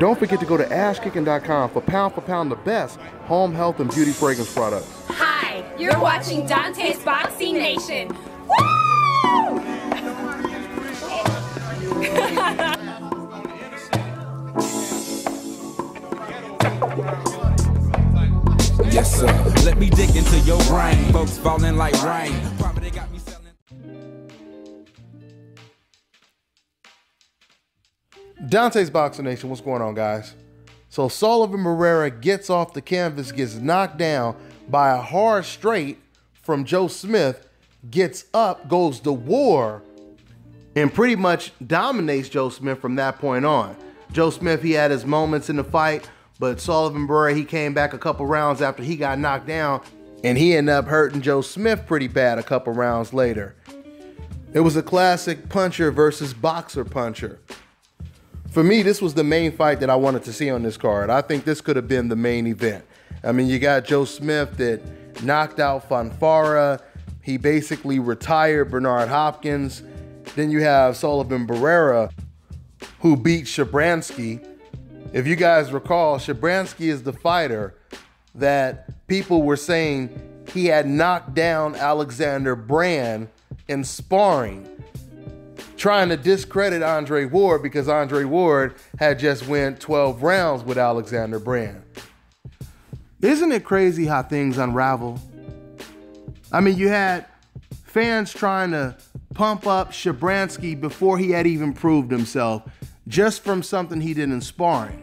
Don't forget to go to ashkicking.com for pound the best home health and beauty fragrance products. Hi, you're watching Dante's Boxing Nation. Woo! Yes, sir. Let me dig into your brain. Folks falling like rain. Probably got me selling. Dante's Boxing Nation, what's going on, guys? So Sullivan Barrera gets off the canvas, gets knocked down by a hard straight from Joe Smith, gets up, goes to war, and pretty much dominates Joe Smith from that point on. Joe Smith, he had his moments in the fight, but Sullivan Barrera, he came back a couple rounds after he got knocked down, and he ended up hurting Joe Smith pretty bad a couple rounds later. It was a classic puncher versus boxer puncher. For me, this was the main fight that I wanted to see on this card. I think this could have been the main event. I mean, you got Joe Smith that knocked out Fonfara. He basically retired Bernard Hopkins. Then you have Sullivan Barrera, who beat Shabransky. If you guys recall, Shabransky is the fighter that people were saying he had knocked down Alexander Brand in sparring, trying to discredit Andre Ward because Andre Ward had just went 12 rounds with Alexander Brand. Isn't it crazy how things unravel? I mean, you had fans trying to pump up Shabransky before he had even proved himself, just from something he did in sparring.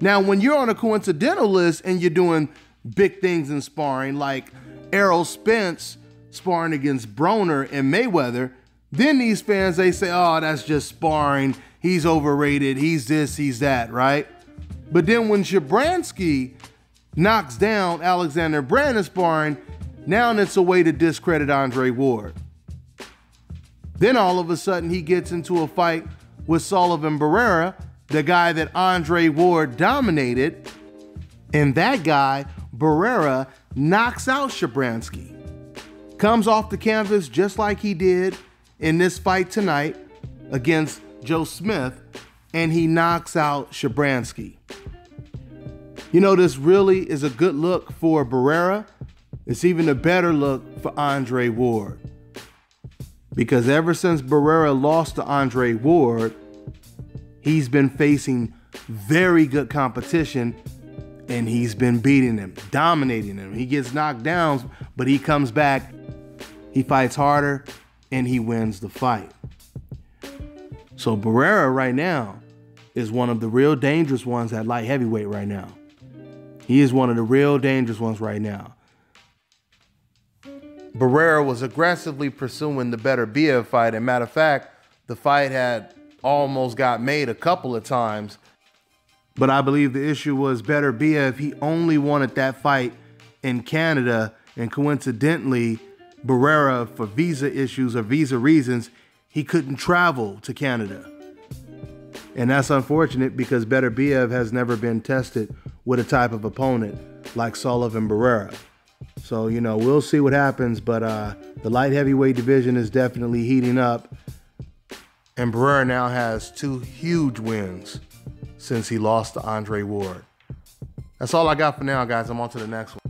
Now, when you're on a coincidental list and you're doing big things in sparring, like Errol Spence sparring against Broner and Mayweather, then these fans, they say, oh, that's just sparring. He's overrated. He's this, he's that, right? But then when Shabransky knocks down Alexander Brand in sparring, now it's a way to discredit Andre Ward. Then all of a sudden he gets into a fight with Sullivan Barrera, the guy that Andre Ward dominated, and that guy, Barrera, knocks out Shabransky. Comes off the canvas just like he did in this fight tonight against Joe Smith, and he knocks out Shabransky. You know, this really is a good look for Barrera. It's even a better look for Andre Ward. Because ever since Barrera lost to Andre Ward, he's been facing very good competition, and he's been beating him, dominating him. He gets knocked down, but he comes back, he fights harder, and he wins the fight. So Barrera right now is one of the real dangerous ones at light heavyweight right now. He is one of the real dangerous ones right now. Barrera was aggressively pursuing the Beterbiev fight. And matter of fact, the fight had almost got made a couple of times. But I believe the issue was Beterbiev, he only wanted that fight in Canada. And coincidentally, Barrera, for visa issues or visa reasons, he couldn't travel to Canada. And that's unfortunate because Beterbiev has never been tested with a type of opponent like Sullivan Barrera. So, you know, we'll see what happens, but the light heavyweight division is definitely heating up. And Barrera now has 2 huge wins since he lost to Andre Ward. That's all I got for now, guys. I'm on to the next one.